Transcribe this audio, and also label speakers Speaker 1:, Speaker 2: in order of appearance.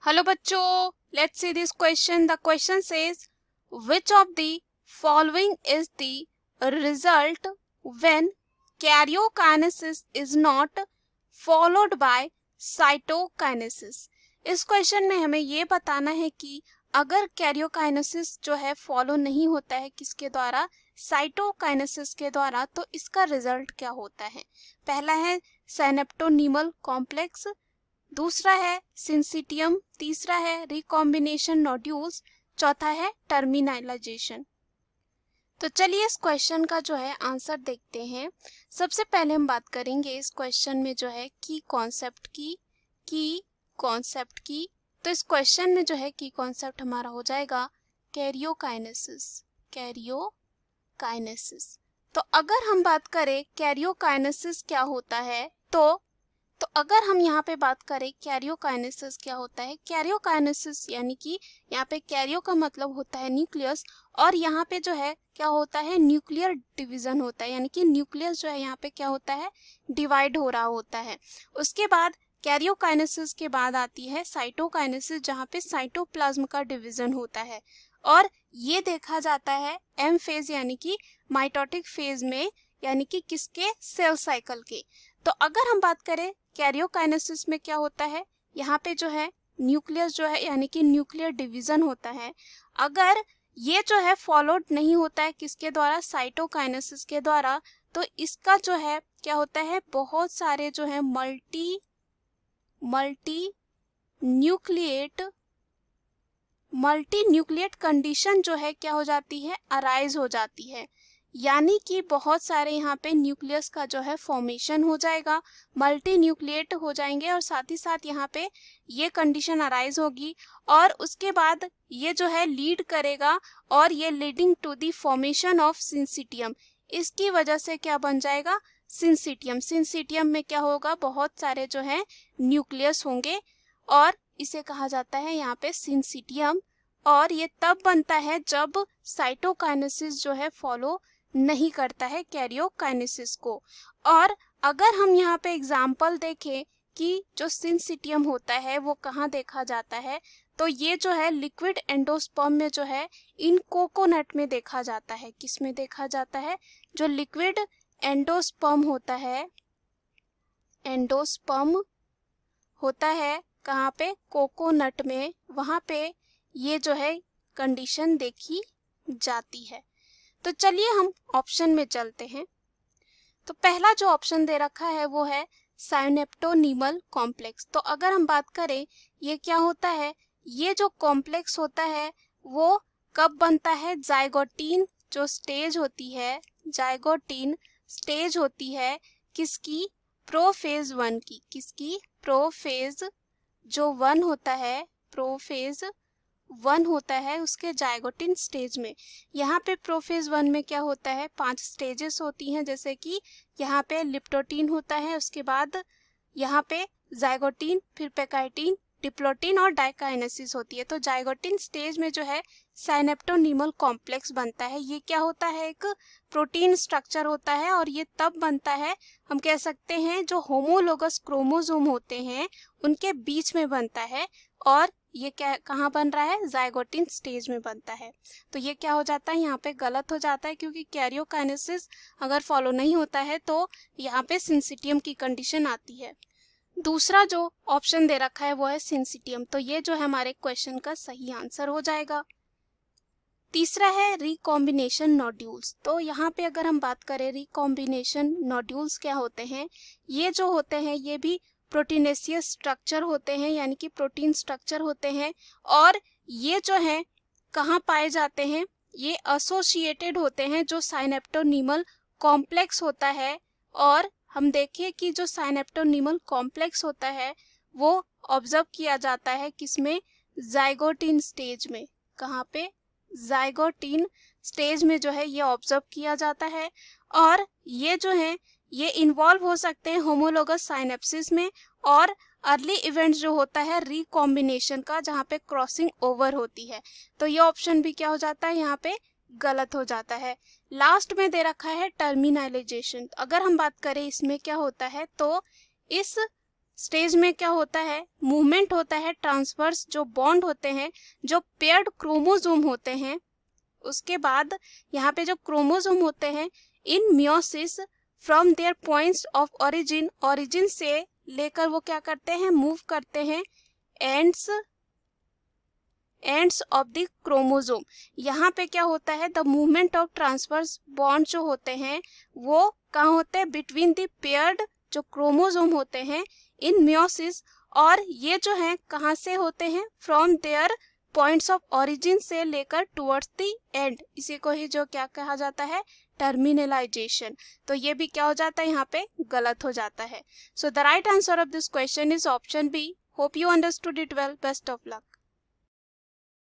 Speaker 1: Hello बच्चों, let's see this question. The question says which of the following is the result when karyokinesis is not followed by cytokinesis. इस question में हमें ये बताना है कि अगर कैरियोकाइनेसिस जो है फॉलो नहीं होता है किसके द्वारा, साइटोकाइनेसिस के द्वारा, तो इसका रिजल्ट क्या होता है. पहला है साइनेप्टोनीमल कॉम्प्लेक्स, दूसरा है सिंसिटियम, तीसरा है रिकॉम्बिनेशन नोड्यूल्स, चौथा है टर्मिनलाइजेशन. तो चलिए इस क्वेश्चन का जो है आंसर देखते हैं. सबसे पहले हम बात करेंगे इस क्वेश्चन में जो है की कॉन्सेप्ट की. तो इस क्वेश्चन में जो है की कॉन्सेप्ट हमारा हो जाएगा कैरियोकाइनेसिस. तो अगर हम बात करें कैरियोकाइनेसिस क्या होता है, तो अगर हम यहाँ पे बात करें कैरियोकाइनेसिस क्या होता है, कैरियोकाइनेसिस यानी कि यहाँ पे कैरियो का मतलब होता है न्यूक्लियस, और यहाँ पे जो है क्या होता है, न्यूक्लियर डिवीजन होता है, यानी कि न्यूक्लियस जो है यहाँ पे क्या होता है, डिवाइड हो रहा होता है. उसके बाद कैरियोकाइनेसिस के बाद आती है साइटोकाइनेसिस, जहाँ पे साइटोप्लाज्म का डिवीजन होता है, और ये देखा जाता है एम फेज यानी कि माइटोटिक फेज में, यानी कि किसके, सेल साइकिल के. तो अगर हम बात करें कैरियोकाइनेसिस में क्या होता है, यहाँ पे जो है न्यूक्लियस जो है यानी कि न्यूक्लियर डिवीजन होता है. अगर ये जो है फॉलोड नहीं होता है किसके द्वारा, साइटोकाइनेसिस के द्वारा, तो इसका जो है क्या होता है, बहुत सारे जो है मल्टी न्यूक्लिएट कंडीशन जो है क्या हो जाती है, अराइज हो जाती है. यानी कि बहुत सारे यहाँ पे न्यूक्लियस का जो है फॉर्मेशन हो जाएगा, मल्टी न्यूक्लिएट हो जाएंगे, और साथ ही साथ यहाँ पे ये कंडीशन अराइज होगी, और उसके बाद ये जो है लीड करेगा, और ये leading to the formation of syncytium. इसकी वजह से क्या बन जाएगा, सिंसिटियम में क्या होगा, बहुत सारे जो है न्यूक्लियस होंगे, और इसे कहा जाता है यहाँ पे सिंसिटियम. और ये तब बनता है जब साइटोकाइनेसिस जो है फॉलो नहीं करता है कैरियोकाइनेसिस को. और अगर हम यहाँ पे एग्जाम्पल देखें कि जो सिंसिटियम होता है वो कहाँ देखा जाता है, तो ये जो है लिक्विड एंडोस्पर्म में जो है इन कोकोनट में देखा जाता है. किस में देखा जाता है, जो लिक्विड एंडोस्पर्म होता है कहाँ पे, कोकोनट में, वहां पे ये जो है कंडीशन देखी जाती है. तो चलिए हम ऑप्शन में चलते हैं. तो पहला जो ऑप्शन दे रखा है वो है साइनेप्टोनीमल कॉम्प्लेक्स. तो अगर हम बात करें ये क्या होता है, ये जो कॉम्प्लेक्स होता है वो कब बनता है, जाइगोटीन जो स्टेज होती है, जाइगोटीन स्टेज होती है किसकी, प्रोफेज 1 की. किसकी, प्रोफेज जो 1 होता है, प्रोफेज 1 होता है उसके जाइगोटिन स्टेज में. यहाँ पे प्रोफेज 1 में क्या होता है, 5 स्टेजेस होती हैं, जैसे कि यहाँ पे लिप्टोटीन होता है, उसके बाद यहाँ पे जाइगोटीन, फिर पेकाइटिन, डिप्लोटीन और डाइकाइनेसिस होती है. तो जाइगोटिन स्टेज में जो है साइनेप्टोनीमल कॉम्प्लेक्स बनता है. ये क्या होता है, एक प्रोटीन स्ट्रक्चर होता है, और ये तब बनता है, हम कह सकते हैं जो होमोलोगस क्रोमोसोम होते हैं उनके बीच में बनता है, और ये क्या कहाँ बन रहा है, जाइगोटिन स्टेज में बनता है. तो ये क्या हो जाता है, यहाँ पे गलत हो जाता है, क्योंकि कैरियोकाइनेसिस अगर फॉलो नहीं होता है तो यहाँ पे सिंसिटियम की कंडीशन आती है. दूसरा जो ऑप्शन दे रखा है वो है सिंसिटियम. तो ये जो है हमारे क्वेश्चन का सही आंसर हो जाएगा. तीसरा है रिकॉम्बिनेशन नोड्यूल्स. तो यहाँ पे अगर हम बात करें रिकॉम्बिनेशन नोड्यूल्स क्या होते हैं, ये जो होते हैं ये भी प्रोटीनेशियस स्ट्रक्चर होते हैं, यानी कि प्रोटीन स्ट्रक्चर होते हैं, और ये जो है कहाँ पाए जाते हैं, ये एसोसिएटेड होते हैं जो साइनेप्टोनीमल कॉम्प्लेक्स होता है. और हम देखें कि जो साइनेप्टोनीमल कॉम्प्लेक्स होता है वो ऑब्जर्व किया जाता है किसमें, जाइगोटिन स्टेज में. कहाँ पे, जाइगोटिन स्टेज में जो है ये ऑब्जर्व किया जाता है. और ये जो है ये इन्वॉल्व हो सकते हैं होमोलोगस साइनेप्सिस में, और अर्ली इवेंट जो होता है रिकॉम्बिनेशन का, जहाँ पे क्रॉसिंग ओवर होती है. तो ये ऑप्शन भी क्या हो जाता है, यहाँ पे गलत हो जाता है. लास्ट में दे रखा है टर्मिनलाइजेशन. अगर हम बात करें इसमें क्या होता है, तो इस स्टेज में क्या होता है, मूवमेंट होता है, ट्रांसफर्स जो बॉन्ड होते हैं, जो पेयर्ड क्रोमोसोम होते हैं। उसके बाद यहाँ पे जो क्रोमोसोम होते हैं इन meiosis from there points of origin, origin से लेकर वो क्या करते हैं, मूव करते हैं एंड्स ऑफ द क्रोमोसोम। यहाँ पे क्या होता है, the movement of transfers bond जो होते हैं वो कहाँ होते हैं, बिटवीन द पेयर्ड जो क्रोमोसोम होते हैं इन मियोसिस, और ये जो है कहाँ से होते हैं, from there points of origin से लेकर टुवर्ड्स द एंड। इसी को ही जो क्या कहा जाता है, टर्मिनलाइजेशन। तो ये भी क्या हो जाता है, यहाँ पे गलत हो जाता है। So the right answer of this question is option B. Hope you understood it well. Best of luck.